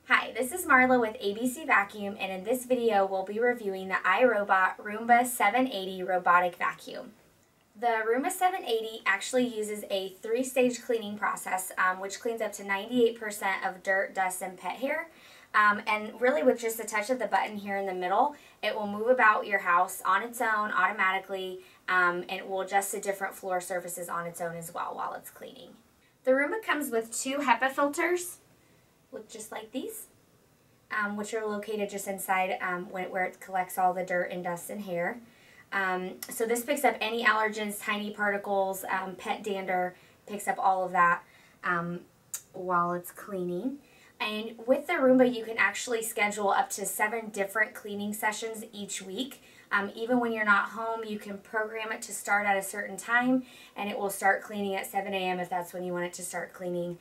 Hi, this is Marla with ABC Vacuum, and in this video we'll be reviewing the iRobot Roomba 780 robotic vacuum. The Roomba 780 actually uses a 3-stage cleaning process, which cleans up to 98% of dirt, dust, and pet hair. And really with just a touch of the button here in the middle, it will move about your house on its own automatically, and it will adjust to different floor surfaces on its own as well while it's cleaning. The Roomba comes with 2 HEPA filters. Look just like these, which are located just inside where it collects all the dirt and dust and hair. So this picks up any allergens, tiny particles, pet dander, picks up all of that while it's cleaning. And with the Roomba, you can actually schedule up to 7 different cleaning sessions each week. Even when you're not home, you can program it to start at a certain time, and it will start cleaning at 7 a.m. if that's when you want it to start cleaning.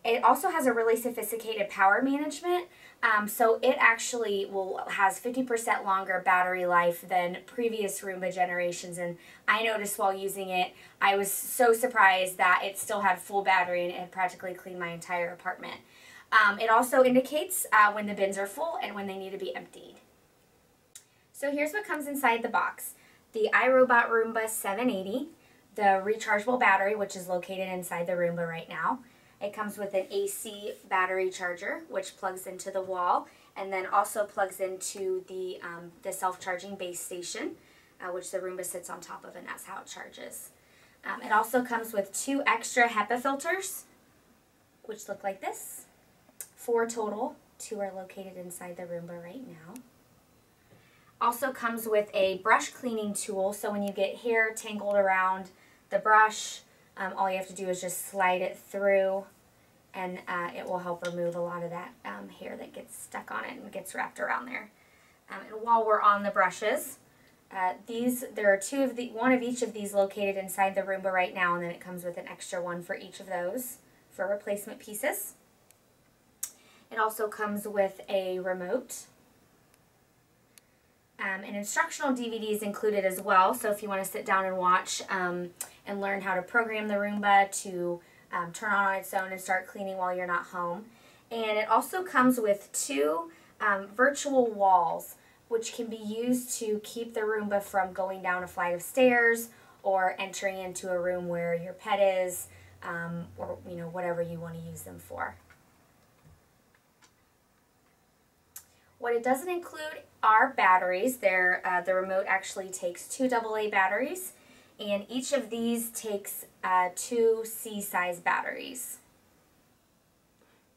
It also has a really sophisticated power management, so it actually has 50% longer battery life than previous Roomba generations, and I noticed while using it, I was so surprised that it still had full battery and it had practically cleaned my entire apartment. It also indicates when the bins are full and when they need to be emptied. So here's what comes inside the box. The iRobot Roomba 780, the rechargeable battery, which is located inside the Roomba right now. It comes with an AC battery charger, which plugs into the wall, and then also plugs into the self-charging base station, which the Roomba sits on top of, and that's how it charges. It also comes with 2 extra HEPA filters, which look like this. 4 total. 2 are located inside the Roomba right now. Also comes with a brush cleaning tool, so when you get hair tangled around the brush, all you have to do is just slide it through, and it will help remove a lot of that hair that gets stuck on it and gets wrapped around there. And while we're on the brushes, there are one of each of these located inside the Roomba right now, and then it comes with an extra one for each of those for replacement pieces. It also comes with a remote. An instructional DVD is included as well, so if you want to sit down and watch and learn how to program the Roomba to turn on its own and start cleaning while you're not home. And it also comes with 2 virtual walls, which can be used to keep the Roomba from going down a flight of stairs or entering into a room where your pet is, or whatever you want to use them for. What it doesn't include are batteries. The remote actually takes 2 AA batteries, and each of these takes 2 C-size batteries.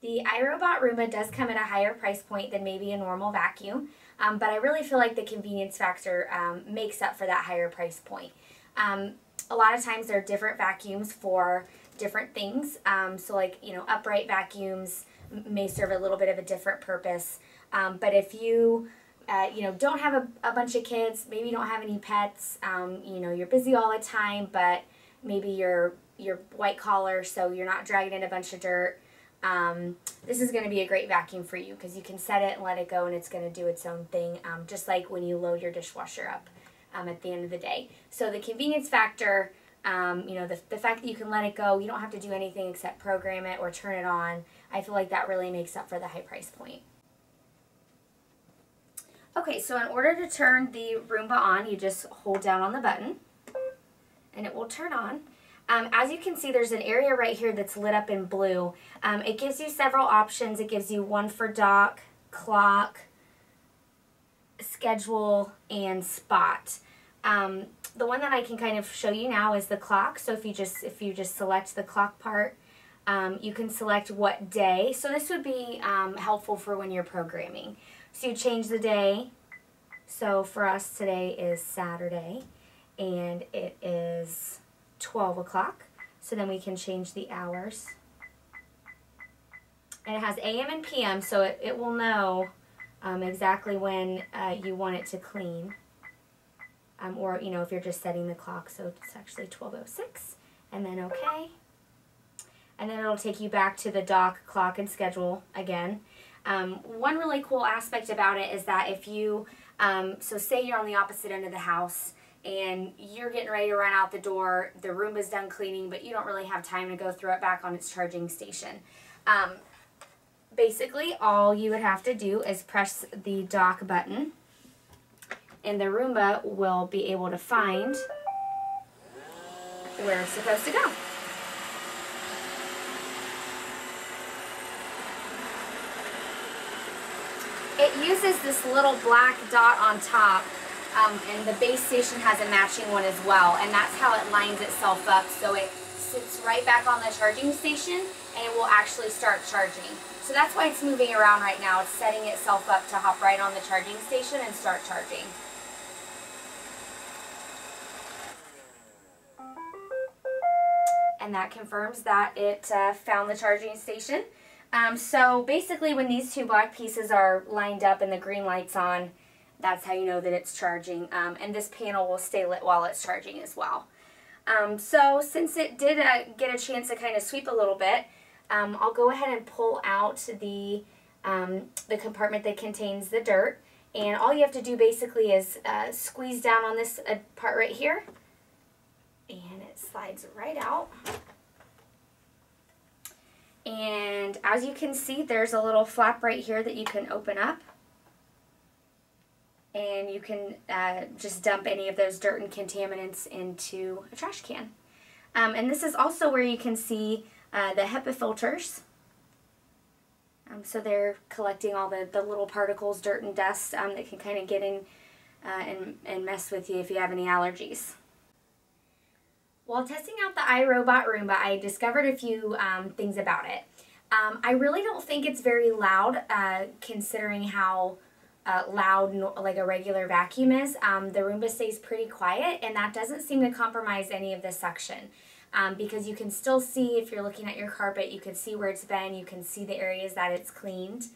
The iRobot Roomba does come at a higher price point than maybe a normal vacuum, but I really feel like the convenience factor makes up for that higher price point. A lot of times there are different vacuums for different things, so like upright vacuums may serve a little bit of a different purpose. But if you don't have a bunch of kids, maybe you don't have any pets, you're busy all the time, but maybe you're white collar, so you're not dragging in a bunch of dirt, this is going to be a great vacuum for you because you can set it and let it go, and it's going to do its own thing, just like when you load your dishwasher up at the end of the day. So the convenience factor, the fact that you can let it go, you don't have to do anything except program it or turn it on, I feel like that really makes up for the high price point. Okay, so in order to turn the Roomba on, you just hold down on the button, and it will turn on. As you can see, there's an area right here that's lit up in blue. It gives you several options. It gives you one for dock, clock, schedule, and spot. The one that I can kind of show you now is the clock. So if you just select the clock part, you can select what day. So this would be helpful for when you're programming. So you change the day. So for us today is Saturday, and it is 12 o'clock. So then we can change the hours. And it has AM and PM, so it will know exactly when you want it to clean. Or if you're just setting the clock, so it's actually 12:06, and then OK. And then it'll take you back to the dock, clock, and schedule again. One really cool aspect about it is that if you, so say you're on the opposite end of the house and you're getting ready to run out the door, the Roomba's done cleaning, but you don't really have time to go throw it back on its charging station. basically all you would have to do is press the dock button, and the Roomba will be able to find where it's supposed to go. It uses this little black dot on top, and the base station has a matching one as well, and that's how it lines itself up, so it sits right back on the charging station and it will actually start charging. So that's why it's moving around right now. It's setting itself up to hop right on the charging station and start charging. And that confirms that it found the charging station. So basically when these two black pieces are lined up and the green light's on, that's how you know that it's charging. And this panel will stay lit while it's charging as well. So since it did get a chance to kind of sweep a little bit, I'll go ahead and pull out the compartment that contains the dirt. And all you have to do basically is squeeze down on this part right here. And it slides right out. And as you can see, there's a little flap right here that you can open up. And you can just dump any of those dirt and contaminants into a trash can. And this is also where you can see the HEPA filters. So they're collecting all the little particles, dirt and dust that can kind of get in and mess with you if you have any allergies. While testing out the iRobot Roomba, I discovered a few things about it. I really don't think it's very loud, considering how loud like a regular vacuum is. The Roomba stays pretty quiet, and that doesn't seem to compromise any of the suction. Because you can still see, if you're looking at your carpet, you can see where it's been, you can see the areas that it's cleaned.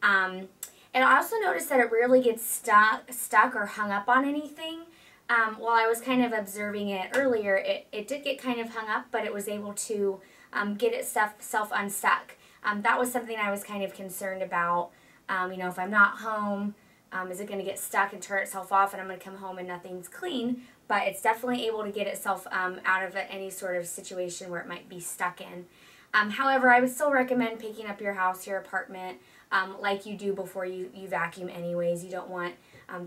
And I also noticed that it rarely gets stuck or hung up on anything. While I was kind of observing it earlier, it did get kind of hung up, but it was able to get itself unstuck. That was something I was kind of concerned about. You know, if I'm not home, is it going to get stuck and turn itself off, and I'm going to come home and nothing's clean? But it's definitely able to get itself out of any sort of situation where it might be stuck in. However, I would still recommend picking up your house, your apartment, like you do before you vacuum anyways. You don't want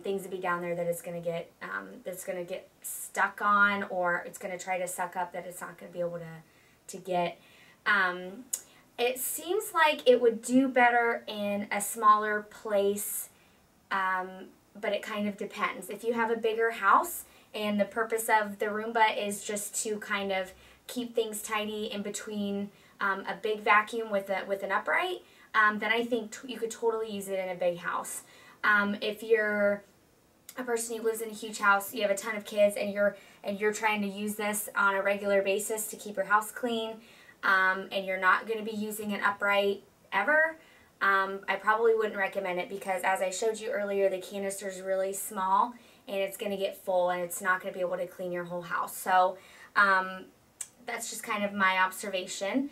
things to be down there that it's going to get stuck on, or it's going to try to suck up that it's not going to be able to get. It seems like it would do better in a smaller place, but it kind of depends. If you have a bigger house and the purpose of the Roomba is just to kind of keep things tidy in between a big vacuum with an upright, then I think you could totally use it in a big house. If you're a person who lives in a huge house, you have a ton of kids, and you're trying to use this on a regular basis to keep your house clean, and you're not going to be using an upright ever, I probably wouldn't recommend it, because as I showed you earlier, the canister is really small and it's going to get full and it's not going to be able to clean your whole house. So that's just kind of my observation.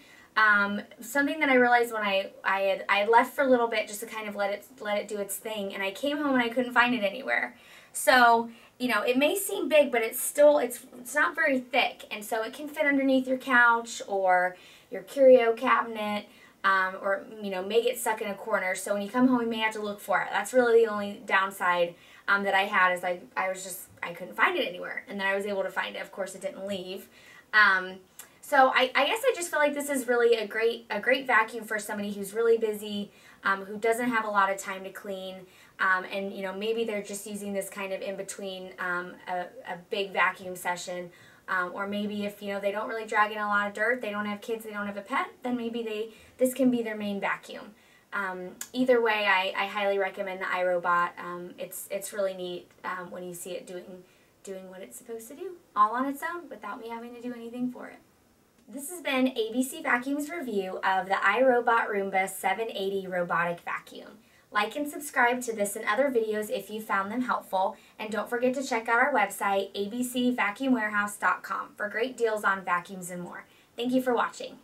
Something that I realized when I had left for a little bit just to kind of let it do its thing, and I came home and I couldn't find it anywhere. So, you know, it may seem big, but it's not very thick, and so it can fit underneath your couch or your curio cabinet, or, you know, may get stuck in a corner. So when you come home, you may have to look for it. That's really the only downside that I had, is I couldn't find it anywhere, and then I was able to find it. Of course, it didn't leave. So I guess I just feel like this is really a great vacuum for somebody who's really busy, who doesn't have a lot of time to clean, and you know, maybe they're just using this kind of in between a big vacuum session, or maybe if, you know, they don't really drag in a lot of dirt, they don't have kids, they don't have a pet, then maybe this can be their main vacuum. Either way, I highly recommend the iRobot. It's really neat when you see it doing what it's supposed to do, all on its own, without me having to do anything for it. This has been ABC Vacuum's review of the iRobot Roomba 780 robotic vacuum. Like and subscribe to this and other videos if you found them helpful, and don't forget to check out our website, abcvacuumwarehouse.com, for great deals on vacuums and more. Thank you for watching.